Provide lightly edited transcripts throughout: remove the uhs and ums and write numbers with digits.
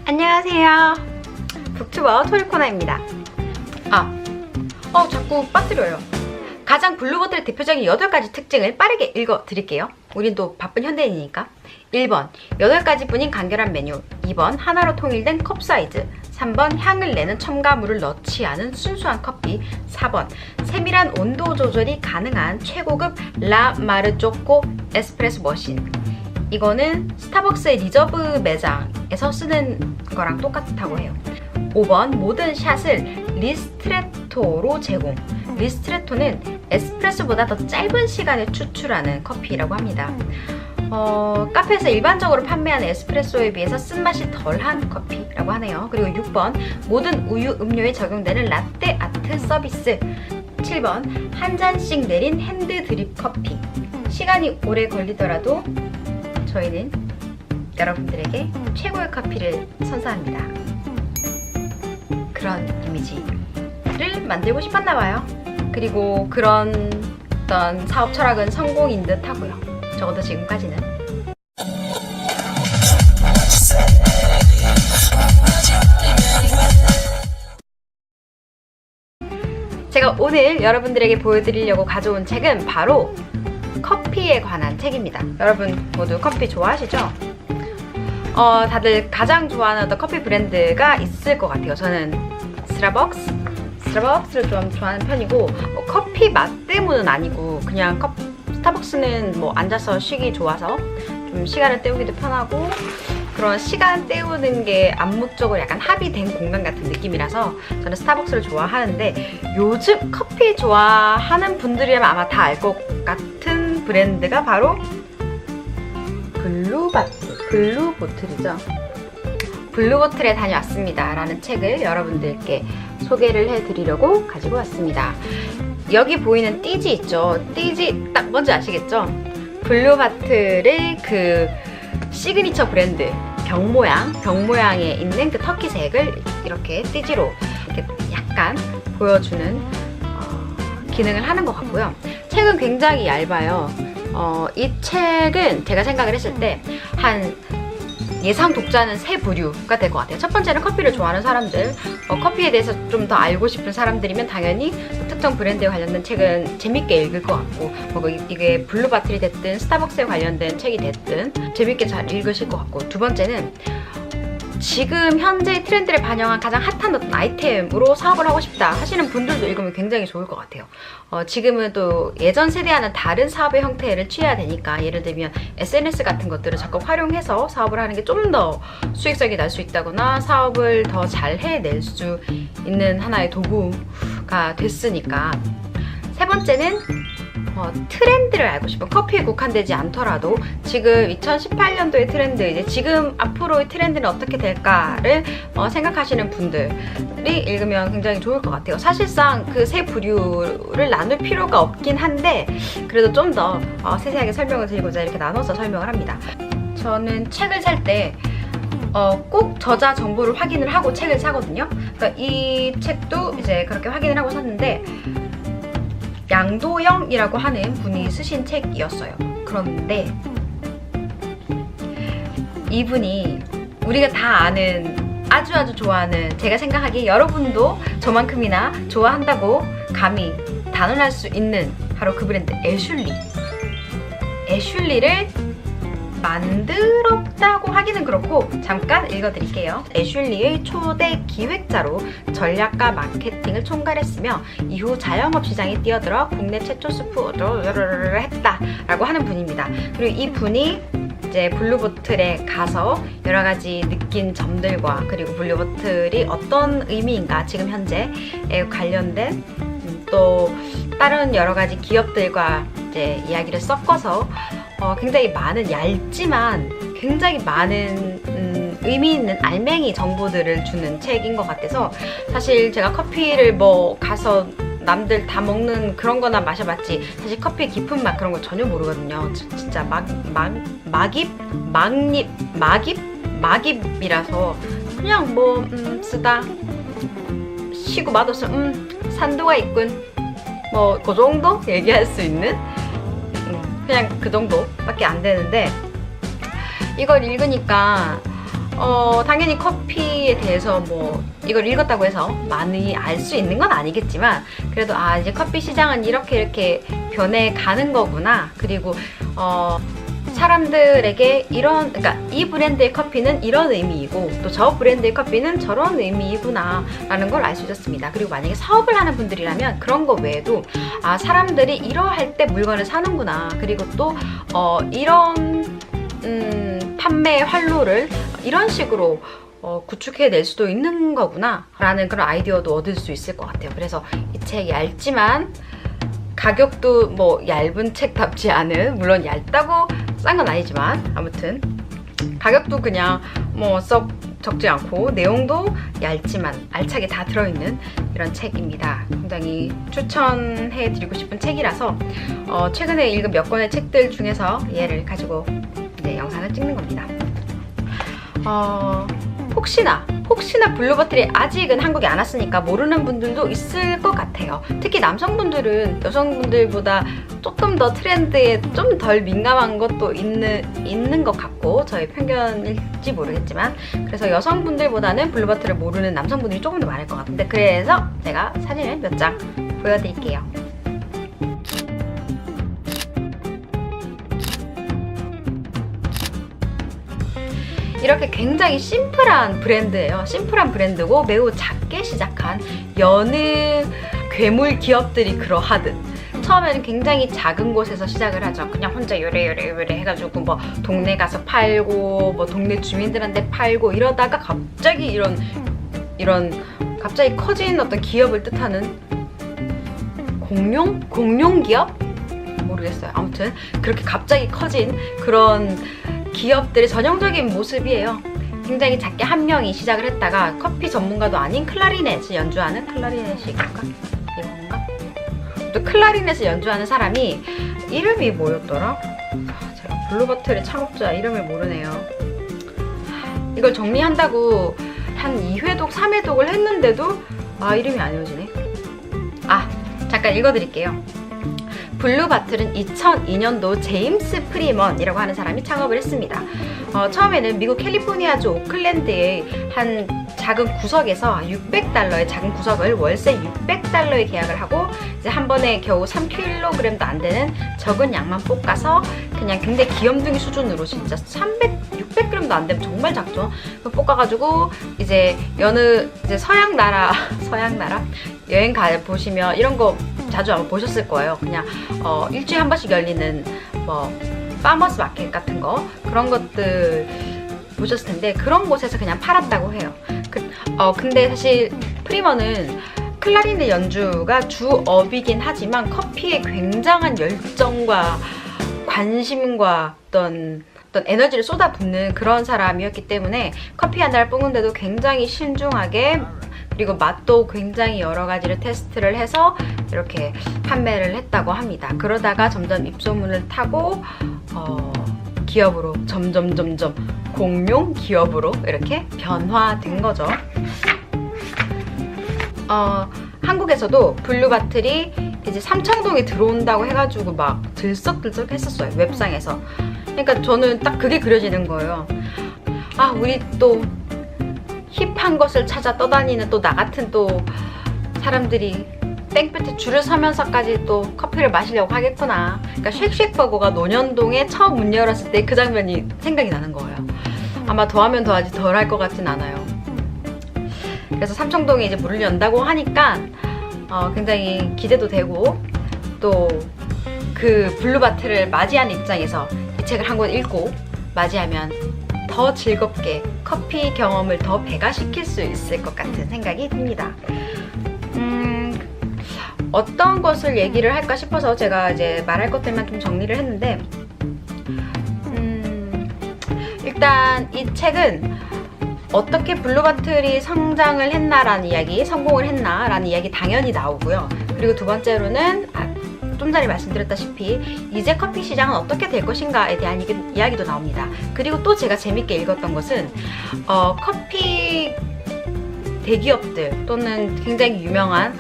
안녕하세요. 북튜버 토리코나입니다. 자꾸 빠뜨려요. 가장 블루버틀의 대표적인 8가지 특징을 빠르게 읽어드릴게요. 우린 또 바쁜 현대인이니까. 1번, 8가지 뿐인 간결한 메뉴. 2번, 하나로 통일된 컵 사이즈. 3번, 향을 내는 첨가물을 넣지 않은 순수한 커피. 4번, 세밀한 온도 조절이 가능한 최고급 라 마르조코 에스프레소 머신. 이거는 스타벅스의 리저브 매장에서 쓰는 거랑 똑같다고 해요. 5번, 모든 샷을 리스트레토로 제공. 리스트레토는 에스프레소보다 더 짧은 시간에 추출하는 커피라고 합니다. 카페에서 일반적으로 판매하는 에스프레소에 비해서 쓴맛이 덜한 커피라고 하네요. 그리고 6번, 모든 우유 음료에 적용되는 라떼 아트 서비스. 7번, 한 잔씩 내린 핸드 드립 커피. 시간이 오래 걸리더라도 저희는 여러분들에게 최고의 커피를 선사합니다. 그런 이미지를 만들고 싶었나봐요. 그리고 그런 어떤 사업 철학은 성공인 듯 하고요. 적어도 지금까지는. 제가 오늘 여러분들에게 보여드리려고 가져온 책은 바로 커피에 관한 책입니다. 여러분 모두 커피 좋아하시죠? 다들 가장 좋아하는 어떤 커피 브랜드가 있을 것 같아요. 저는 스타벅스를 좀 좋아하는 편이고, 커피 맛 때문은 아니고 그냥 스타벅스는 뭐 앉아서 쉬기 좋아서 좀 시간을 때우기도 편하고, 그런 시간 때우는 게 암묵적으로 약간 합의된 공간 같은 느낌이라서 저는 스타벅스를 좋아하는데, 요즘 커피 좋아하는 분들이라면 아마 다 알 것 같은 브랜드가 바로 블루보틀이죠. 블루보틀에 다녀왔습니다 라는 책을 여러분들께 소개를 해드리려고 가지고 왔습니다. 여기 보이는 띠지 있죠? 띠지 딱 뭔지 아시겠죠? 블루보틀의 그 시그니처 브랜드 병 모양에 있는 그 터키색을 이렇게 띠지로 이렇게 약간 보여주는 기능을 하는 것 같고요. 책은 굉장히 얇아요. 이 책은 제가 생각을 했을 때 한 예상 독자는 3부류가 될 것 같아요. 첫 번째는 커피를 좋아하는 사람들, 커피에 대해서 좀 더 알고 싶은 사람들이면 당연히 특정 브랜드에 관련된 책은 재밌게 읽을 것 같고, 이게 블루보틀이 됐든 스타벅스에 관련된 책이 됐든 재밌게 잘 읽으실 것 같고, 두 번째는 지금 현재 트렌드를 반영한 가장 핫한 어떤 아이템으로 사업을 하고 싶다 하시는 분들도 읽으면 굉장히 좋을 것 같아요. 지금은 또 예전 세대와는 다른 사업의 형태를 취해야 되니까, 예를 들면 SNS 같은 것들을 적극 활용해서 사업을 하는 게 좀 더 수익성이 날 수 있다거나 사업을 더 잘 해낼 수 있는 하나의 도구가 됐으니까. 세 번째는 트렌드를 알고 싶은, 커피에 국한되지 않더라도 지금 2018년도의 트렌드, 이제 지금 앞으로의 트렌드는 어떻게 될까를 생각하시는 분들이 읽으면 굉장히 좋을 것 같아요. 사실상 그 세 부류를 나눌 필요가 없긴 한데, 그래도 좀 더 세세하게 설명을 드리고자 이렇게 나눠서 설명을 합니다. 저는 책을 살 때 꼭 저자 정보를 확인을 하고 책을 사거든요. 그러니까 이 책도 이제 그렇게 확인을 하고 샀는데, 양도영이라고 하는 분이 쓰신 책이었어요. 그런데 이분이 우리가 다 아는, 아주 좋아하는, 제가 생각하기에 여러분도 저만큼이나 좋아한다고 감히 단언할 수 있는 바로 그 브랜드 애슐리를 만들었다고 하기는 그렇고 잠깐 읽어드릴게요. 애슐리의 초대 기획자로 전략과 마케팅을 총괄했으며 이후 자영업 시장에 뛰어들어 국내 최초 스프를 했다라고 하는 분입니다. 그리고 이 분이 이제 블루보틀에 가서 여러 가지 느낀 점들과, 그리고 블루보틀이 어떤 의미인가, 지금 현재에 관련된 또 다른 여러 가지 기업들과 이제 이야기를 섞어서 굉장히 많은, 얇지만 굉장히 많은 의미 있는 알맹이 정보들을 주는 책인 것 같아서, 사실 제가 커피를 뭐 가서 남들 다 먹는 그런 거나 마셔봤지 사실 커피의 깊은 맛 그런 거 전혀 모르거든요. 진짜 막입이라서 그냥 뭐 쓰다 쉬고 맛없으면 산도가 있군, 뭐 그 정도 얘기할 수 있는 그냥 그 정도밖에 안 되는데, 이걸 읽으니까 당연히 커피에 대해서 뭐 이걸 읽었다고 해서 많이 알 수 있는 건 아니겠지만 그래도 이제 커피 시장은 이렇게 변해가는 거구나. 그리고 사람들에게 그러니까 이 브랜드의 커피는 이런 의미이고 또 저 브랜드의 커피는 저런 의미이구나 라는 걸 알 수 있었습니다. 그리고 만약에 사업을 하는 분들이라면 그런 거 외에도 사람들이 이러할 때 물건을 사는구나. 그리고 또 이런 판매 활로를 이런 식으로 구축해낼 수도 있는 거구나 라는 그런 아이디어도 얻을 수 있을 것 같아요. 그래서 이 책 얇지만 가격도 뭐 얇은 책답지 않은, 물론 얇다고 싼 건 아니지만 아무튼 가격도 그냥 뭐 썩 적지 않고 내용도 얇지만 알차게 다 들어있는 이런 책입니다. 굉장히 추천해드리고 싶은 책이라서 최근에 읽은 몇 권의 책들 중에서 얘를 가지고 이제 영상을 찍는 겁니다. 혹시나 블루버틀이 아직은 한국에 안 왔으니까 모르는 분들도 있을 것 같아요. 특히 남성분들은 여성분들보다 조금 더 트렌드에 좀 덜 민감한 것도 있는 것 같고, 저의 편견일지 모르겠지만, 그래서 여성분들보다는 블루버틀을 모르는 남성분들이 조금 더 많을 것 같은데, 그래서 제가 사진을 몇 장 보여드릴게요. 이렇게 굉장히 심플한 브랜드예요. 심플한 브랜드고 매우 작게 시작한 여느 괴물 기업들이 그러하듯 처음에는 굉장히 작은 곳에서 시작을 하죠. 그냥 혼자 요래 해가지고 뭐 동네 가서 팔고 뭐 동네 주민들한테 팔고 이러다가 갑자기 이런 갑자기 커진 어떤 기업을 뜻하는 공룡 기업? 모르겠어요. 아무튼 그렇게 갑자기 커진 그런 기업들의 전형적인 모습이에요. 굉장히 작게 한 명이 시작을 했다가 커피 전문가도 아닌 클라리넷을 연주하는 이건가? 또 클라리넷을 연주하는 사람이 이름이 뭐였더라? 제가 블루버틀의 창업자 이름을 모르네요. 이걸 정리한다고 한 2회독, 3회독을 했는데도 이름이 안 외워지네. 잠깐 읽어드릴게요. 블루버틀은 2002년도 제임스 프리먼이라고 하는 사람이 창업을 했습니다. 처음에는 미국 캘리포니아주 오클랜드의 한 작은 구석에서 600달러의 작은 구석을 월세 600달러에 계약을 하고 이제 한 번에 겨우 3kg도 안 되는 적은 양만 볶아서 그냥 굉장히 귀염둥이 수준으로 진짜 600g도 안 되면 정말 작죠. 볶아가지고 이제 이제 서양 나라 여행 가 보시면 이런 거 자주 아마 보셨을 거예요. 그냥 일주일에 한 번씩 열리는 뭐 파머스 마켓 같은 거 그런 것들 보셨을 텐데 그런 곳에서 그냥 팔았다고 해요. 근데 사실 프리먼은 클라리넷 연주가 주업이긴 하지만 커피에 굉장한 열정과 관심과 어떤 에너지를 쏟아붓는 그런 사람이었기 때문에 커피 하나를 볶는데도 굉장히 신중하게 그리고 맛도 굉장히 여러 가지를 테스트를 해서 이렇게 판매를 했다고 합니다. 그러다가 점점 입소문을 타고 기업으로 점점 공룡 기업으로 이렇게 변화된 거죠. 한국에서도 블루버틀이 이제 삼청동에 들어온다고 해가지고 막 들썩들썩 했었어요. 웹상에서. 그러니까 저는 딱 그게 그려지는 거예요. 우리 또 힙한 것을 찾아 떠다니는 또 나 같은 또 사람들이 땡볕에 줄을 서면서까지 또 커피를 마시려고 하겠구나. 그러니까 쉑쉑버거가 논현동에 처음 문 열었을 때 그 장면이 생각이 나는 거예요. 아마 더하면 더하지 덜 할 것 같진 않아요. 그래서 삼청동에 이제 문을 연다고 하니까 굉장히 기대도 되고 또 그 블루버틀을 맞이하는 입장에서 이 책을 한 권 읽고 맞이하면 더 즐겁게 커피 경험을 더 배가시킬 수 있을 것 같은 생각이 듭니다. 어떤 것을 얘기를 할까 싶어서 제가 이제 말할 것들만 좀 정리를 했는데 일단 이 책은 어떻게 블루버틀이 성장을 했나라는 이야기, 성공을 했나라는 이야기 당연히 나오고요. 그리고 두 번째로는 좀 전에 말씀드렸다시피 이제 커피 시장은 어떻게 될 것인가에 대한 이야기도 나옵니다. 그리고 또 제가 재밌게 읽었던 것은 커피 대기업들 또는 굉장히 유명한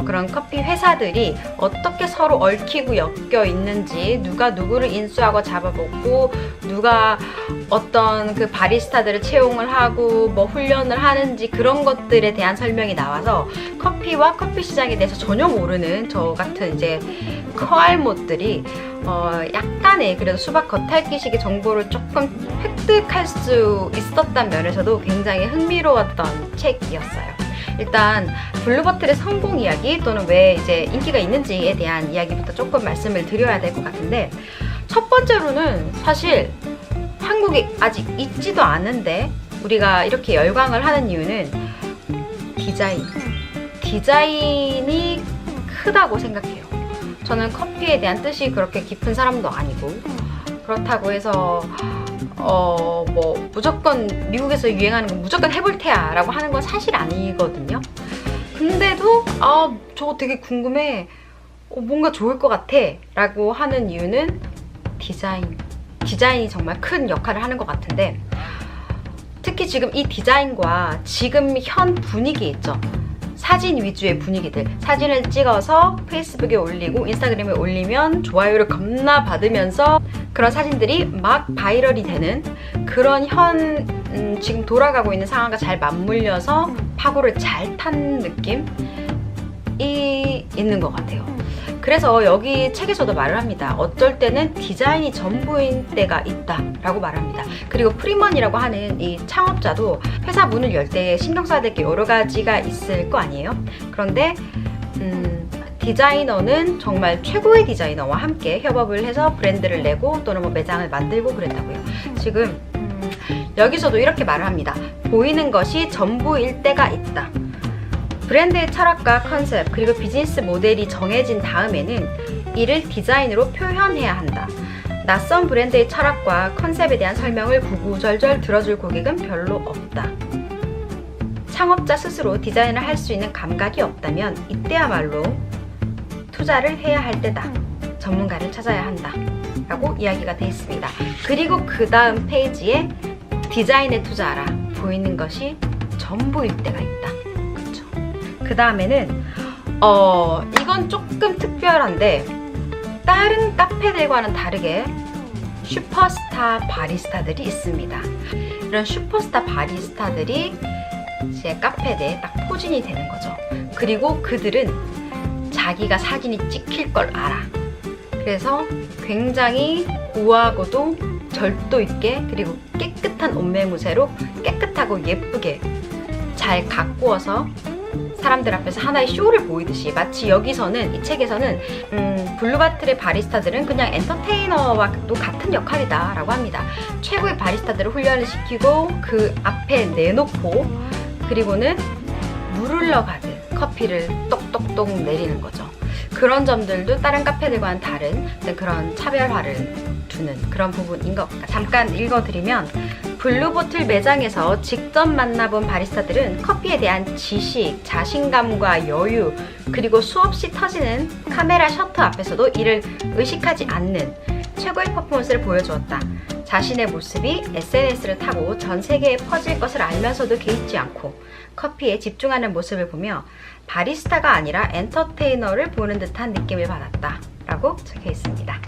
그런 커피 회사들이 어떻게 서로 얽히고 엮여 있는지, 누가 누구를 인수하고 잡아먹고, 누가 어떤 그 바리스타들을 채용을 하고 뭐 훈련을 하는지, 그런 것들에 대한 설명이 나와서 커피와 커피 시장에 대해서 전혀 모르는 저 같은 이제 커알못들이 약간의 그래도 수박 겉핥기식의 정보를 조금 획득할 수 있었던 면에서도 굉장히 흥미로웠던 책이었어요. 일단 블루버틀의 성공 이야기 또는 왜 이제 인기가 있는지에 대한 이야기부터 조금 말씀을 드려야 될 것 같은데, 첫 번째로는 사실 한국에 아직 있지도 않은데 우리가 이렇게 열광을 하는 이유는 디자인이 크다고 생각해요. 저는 커피에 대한 뜻이 그렇게 깊은 사람도 아니고, 그렇다고 해서 뭐 무조건 미국에서 유행하는 거 무조건 해볼 테야 라고 하는 건 사실 아니거든요. 근데도 저거 되게 궁금해, 뭔가 좋을 것 같아 라고 하는 이유는 디자인이 정말 큰 역할을 하는 것 같은데, 특히 지금 이 디자인과 지금 현 분위기 있죠. 사진 위주의 분위기들, 사진을 찍어서 페이스북에 올리고 인스타그램에 올리면 좋아요를 겁나 받으면서 그런 사진들이 막 바이럴이 되는 그런 지금 돌아가고 있는 상황과 잘 맞물려서 파고를 잘 탄 느낌이 있는 것 같아요. 그래서 여기 책에서도 말을 합니다. 어쩔 때는 디자인이 전부인 때가 있다 라고 말합니다. 그리고 프리먼이라고 하는 이 창업자도 회사 문을 열 때 신경 써야 될 게 여러 가지가 있을 거 아니에요. 그런데 디자이너는 정말 최고의 디자이너와 함께 협업을 해서 브랜드를 내고 또는 뭐 매장을 만들고 그랬다고요. 지금 여기서도 이렇게 말을 합니다. 보이는 것이 전부일 때가 있다. 브랜드의 철학과 컨셉 그리고 비즈니스 모델이 정해진 다음에는 이를 디자인으로 표현해야 한다. 낯선 브랜드의 철학과 컨셉에 대한 설명을 구구절절 들어줄 고객은 별로 없다. 창업자 스스로 디자인을 할 수 있는 감각이 없다면 이때야말로 투자를 해야 할 때다. 전문가를 찾아야 한다. 라고 이야기가 되어 있습니다. 그리고 그 다음 페이지에 디자인에 투자하라. 보이는 것이 전부일 때가 있다. 그쵸? 그 다음에는 이건 조금 특별한데 다른 카페들과는 다르게 슈퍼스타 바리스타들이 있습니다. 이런 슈퍼스타 바리스타들이 제 카페에 딱 포진이 되는 거죠. 그리고 그들은 자기가 사진이 찍힐 걸 알아. 그래서 굉장히 우아하고도 절도 있게 그리고 깨끗한 옷매무새로 깨끗하고 예쁘게 잘 가꾸어서 사람들 앞에서 하나의 쇼를 보이듯이, 마치 여기서는 이 책에서는 블루버틀의 바리스타들은 그냥 엔터테이너와도 같은 역할이다 라고 합니다. 최고의 바리스타들을 훈련을 시키고 그 앞에 내놓고 그리고는 물 흘러가듯 커피를 똑똑똑 내리는 거죠. 그런 점들도 다른 카페들과는 다른 그런 차별화를 두는 그런 부분인 것 같아요. 잠깐 읽어드리면, 블루보틀 매장에서 직접 만나본 바리스타들은 커피에 대한 지식, 자신감과 여유, 그리고 수없이 터지는 카메라 셔터 앞에서도 이를 의식하지 않는 최고의 퍼포먼스를 보여주었다. 자신의 모습이 SNS를 타고 전 세계에 퍼질 것을 알면서도 개의치 않고 커피에 집중하는 모습을 보며 바리스타가 아니라 엔터테이너를 보는 듯한 느낌을 받았다 라고 적혀 있습니다.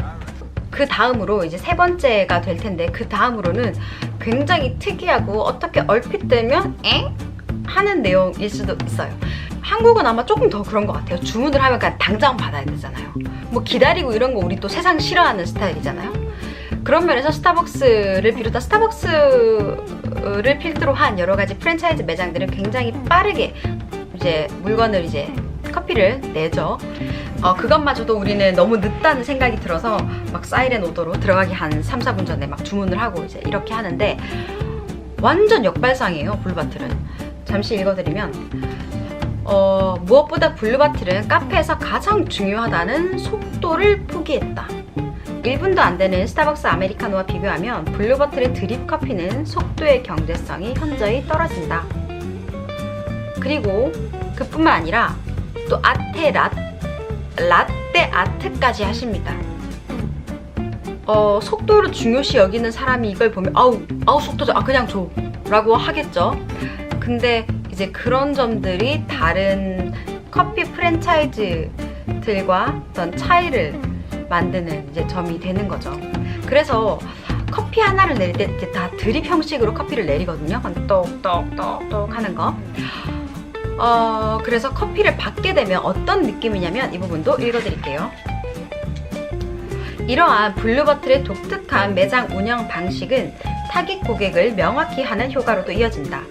그 다음으로 이제 세 번째가 될 텐데, 그 다음으로는 굉장히 특이하고 어떻게 얼핏 들면 엥? 하는 내용일 수도 있어요. 한국은 아마 조금 더 그런 것 같아요. 주문을 하면 그냥 당장 받아야 되잖아요. 뭐 기다리고 이런 거 우리 또 세상 싫어하는 스타일이잖아요. 그런 면에서 스타벅스를 비롯한 스타벅스를 필두로 한 여러 가지 프랜차이즈 매장들은 굉장히 빠르게 이제 물건을 이제 커피를 내죠. 그것마저도 우리는 너무 늦다는 생각이 들어서 막 사이렌 오더로 들어가기 한 3, 4분 전에 막 주문을 하고 이제 이렇게 하는데, 완전 역발상이에요, 블루버틀은. 잠시 읽어드리면, 무엇보다 블루버틀은 카페에서 가장 중요하다는 속도를 포기했다. 1분도 안 되는 스타벅스 아메리카노와 비교하면 블루버틀의 드립 커피는 속도의 경제성이 현저히 떨어진다. 그리고 그뿐만 아니라 또 라떼 아트까지 하십니다. 속도를 중요시 여기는 사람이 이걸 보면 아우 속도 그냥 줘 라고 하겠죠. 근데 이제 그런 점들이 다른 커피 프랜차이즈들과 어떤 차이를 만드는 이제 점이 되는 거죠. 그래서 커피 하나를 내릴 때 이제 다 드립 형식으로 커피를 내리거든요. 똑똑똑똑 하는 거. 그래서 커피를 받게 되면 어떤 느낌이냐면 이 부분도 읽어드릴게요. 이러한 블루버틀의 독특한 매장 운영 방식은 타깃 고객을 명확히 하는 효과로도 이어진다.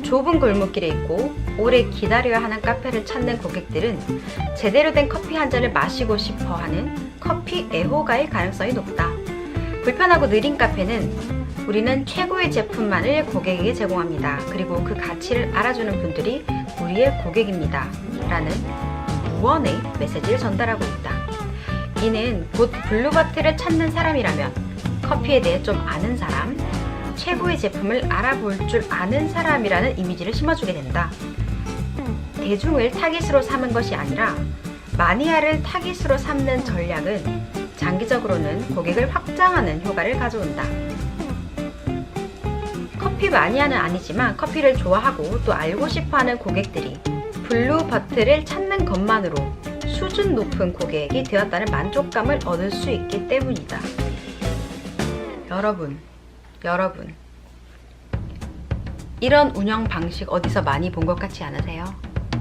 좁은 골목길에 있고 오래 기다려야 하는 카페를 찾는 고객들은 제대로 된 커피 한 잔을 마시고 싶어 하는 커피 애호가일 가능성이 높다. 불편하고 느린 카페는 우리는 최고의 제품만을 고객에게 제공합니다. 그리고 그 가치를 알아주는 분들이 우리의 고객입니다. 라는 무언의 메시지를 전달하고 있다. 이는 곧 블루버틀을 찾는 사람이라면 커피에 대해 좀 아는 사람, 최고의 제품을 알아볼 줄 아는 사람이라는 이미지를 심어주게 된다. 대중을 타깃으로 삼은 것이 아니라 마니아를 타깃으로 삼는 전략은 장기적으로는 고객을 확장하는 효과를 가져온다. 커피 마니아는 아니지만 커피를 좋아하고 또 알고 싶어하는 고객들이 블루버틀을 찾는 것만으로 수준 높은 고객이 되었다는 만족감을 얻을 수 있기 때문이다. 여러분, 이런 운영 방식 어디서 많이 본 것 같지 않으세요?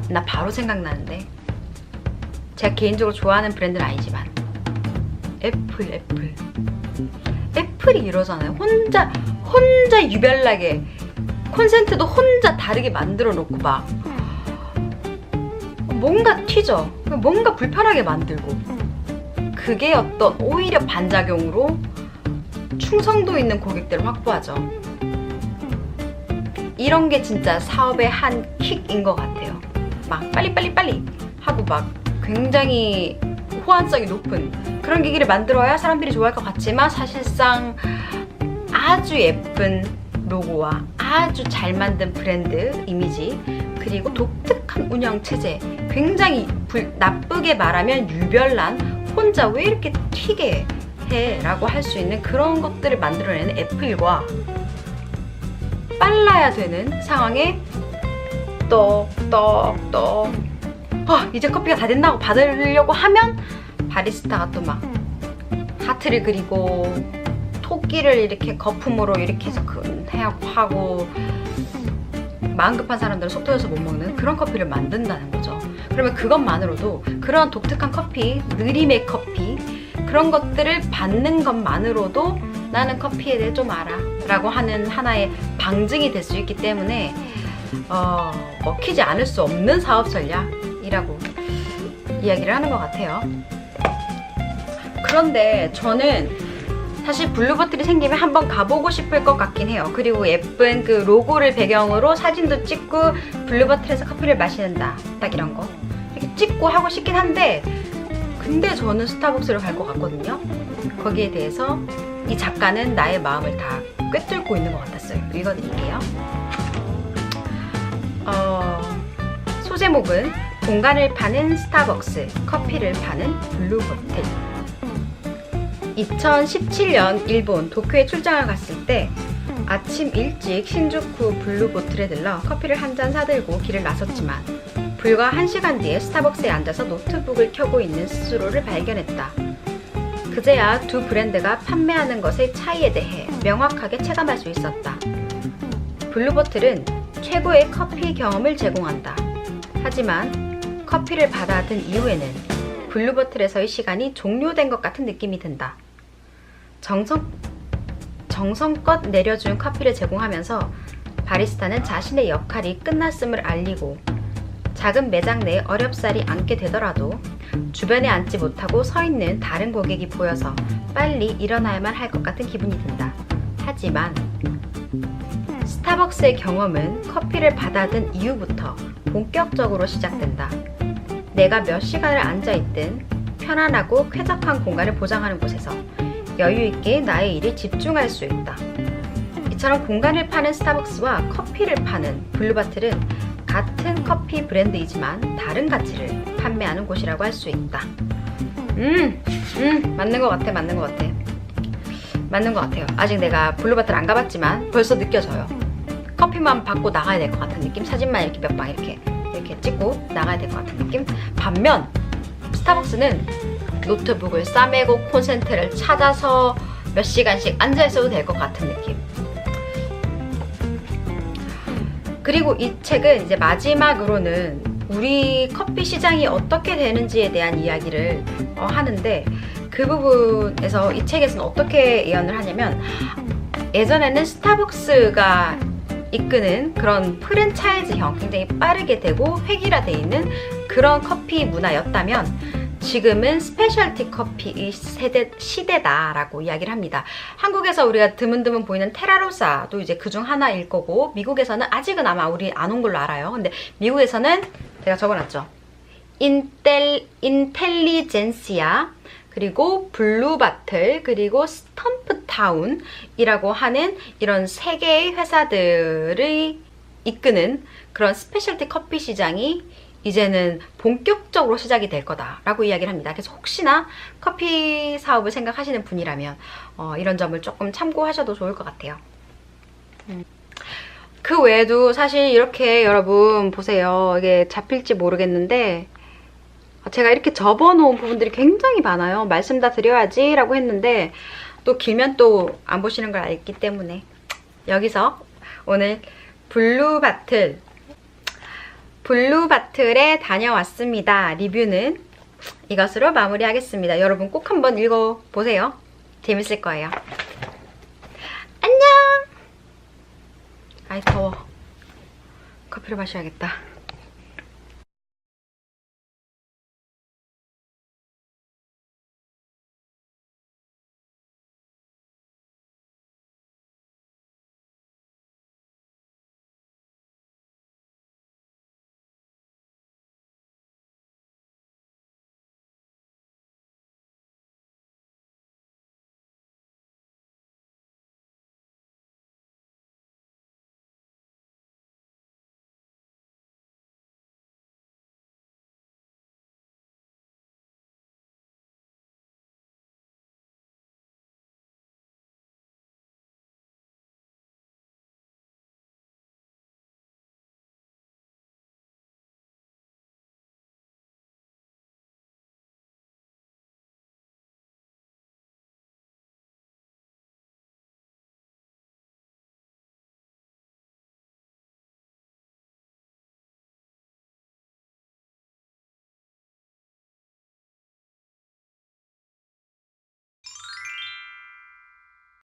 나 바로 생각나는데, 제가 개인적으로 좋아하는 브랜드는 아니지만 애플이 이러잖아요. 혼자 유별나게 콘센트도 혼자 다르게 만들어 놓고 막 뭔가 튀죠. 뭔가 불편하게 만들고, 그게 어떤 오히려 반작용으로 충성도 있는 고객들을 확보하죠. 이런 게 진짜 사업의 한 킥인 것 같아요. 막 빨리 하고 막 굉장히 호환성이 높은 그런 기기를 만들어야 사람들이 좋아할 것 같지만 사실상 아주 예쁜 로고와 아주 잘 만든 브랜드 이미지, 그리고 독특한 운영 체제, 굉장히 나쁘게 말하면 유별난, 혼자 왜 이렇게 튀게 해 라고 할 수 있는 그런 것들을 만들어내는 애플과 빨라야 되는 상황에 똑똑똑 이제 커피가 다 됐나 하고 받으려고 하면 바리스타가 또 막 하트를 그리고 토끼를 이렇게 거품으로 이렇게 해서 하고 마음 급한 사람들은 속 터져서 못 먹는 그런 커피를 만든다는 거죠. 그러면 그것만으로도 그런 독특한 커피, 느림의 커피, 그런 것들을 받는 것만으로도 나는 커피에 대해 좀 알아 라고 하는 하나의 방증이 될 수 있기 때문에 먹히지 않을 수 없는 사업 전략이라고 이야기를 하는 것 같아요. 그런데 저는 사실 블루버틀이 생기면 한번 가보고 싶을 것 같긴 해요. 그리고 예쁜 그 로고를 배경으로 사진도 찍고 블루버틀에서 커피를 마시는다, 딱 이런 거 이렇게 찍고 하고 싶긴 한데, 근데 저는 스타벅스로 갈 것 같거든요. 거기에 대해서 이 작가는 나의 마음을 다 꿰뚫고 있는 것 같았어요. 읽어드릴게요. 소제목은 공간을 파는 스타벅스, 커피를 파는 블루버틀. 2017년 일본 도쿄에 출장을 갔을 때 아침 일찍 신주쿠 블루보틀에 들러 커피를 한 잔 사들고 길을 나섰지만 불과 1시간 뒤에 스타벅스에 앉아서 노트북을 켜고 있는 스스로를 발견했다. 그제야 두 브랜드가 판매하는 것의 차이에 대해 명확하게 체감할 수 있었다. 블루보틀은 최고의 커피 경험을 제공한다. 하지만 커피를 받아든 이후에는 블루보틀에서의 시간이 종료된 것 같은 느낌이 든다. 정성껏 내려준 커피를 제공하면서 바리스타는 자신의 역할이 끝났음을 알리고, 작은 매장 내에 어렵사리 앉게 되더라도 주변에 앉지 못하고 서 있는 다른 고객이 보여서 빨리 일어나야만 할 것 같은 기분이 든다. 하지만 스타벅스의 경험은 커피를 받아든 이후부터 본격적으로 시작된다. 내가 몇 시간을 앉아있든 편안하고 쾌적한 공간을 보장하는 곳에서 여유있게 나의 일에 집중할 수 있다. 이처럼 공간을 파는 스타벅스와 커피를 파는 블루버틀은 같은 커피 브랜드이지만 다른 가치를 판매하는 곳이라고 할 수 있다. 맞는 것 같아요. 아직 내가 블루버틀 안 가봤지만 벌써 느껴져요. 커피만 받고 나가야 될 것 같은 느낌. 사진만 이렇게 몇 방 이렇게 이렇게 찍고 나가야 될 것 같은 느낌? 반면 스타벅스는 노트북을 싸매고 콘센트를 찾아서 몇 시간씩 앉아 있어도 될 것 같은 느낌. 그리고 이 책은 이제 마지막으로는 우리 커피 시장이 어떻게 되는지에 대한 이야기를 하는데, 그 부분에서 이 책에서는 어떻게 예언을 하냐면, 예전에는 스타벅스가 이끄는 그런 프랜차이즈형, 굉장히 빠르게 되고 획일화되어 있는 그런 커피 문화였다면, 지금은 스페셜티 커피의 시대다라고 이야기를 합니다. 한국에서 우리가 드문드문 보이는 테라로사도 이제 그중 하나일 거고, 미국에서는 아직은 아마 우리 안 온 걸로 알아요. 근데 미국에서는 제가 적어놨죠. 인텔리젠시아, 그리고 블루바틀, 그리고 스텀프타운이라고 하는 이런 세 개의 회사들이 이끄는 그런 스페셜티 커피 시장이 이제는 본격적으로 시작이 될 거다라고 이야기를 합니다. 그래서 혹시나 커피 사업을 생각하시는 분이라면 이런 점을 조금 참고하셔도 좋을 것 같아요. 그 외에도 사실 이렇게 여러분 보세요. 이게 잡힐지 모르겠는데 제가 이렇게 접어놓은 부분들이 굉장히 많아요. 말씀 다 드려야지 라고 했는데 또 길면 또 안 보시는 걸 알기 때문에 여기서 오늘 블루바틀에 다녀왔습니다. 리뷰는 이것으로 마무리하겠습니다. 여러분 꼭 한번 읽어보세요. 재밌을 거예요. 안녕! 아이 더워. 커피를 마셔야겠다.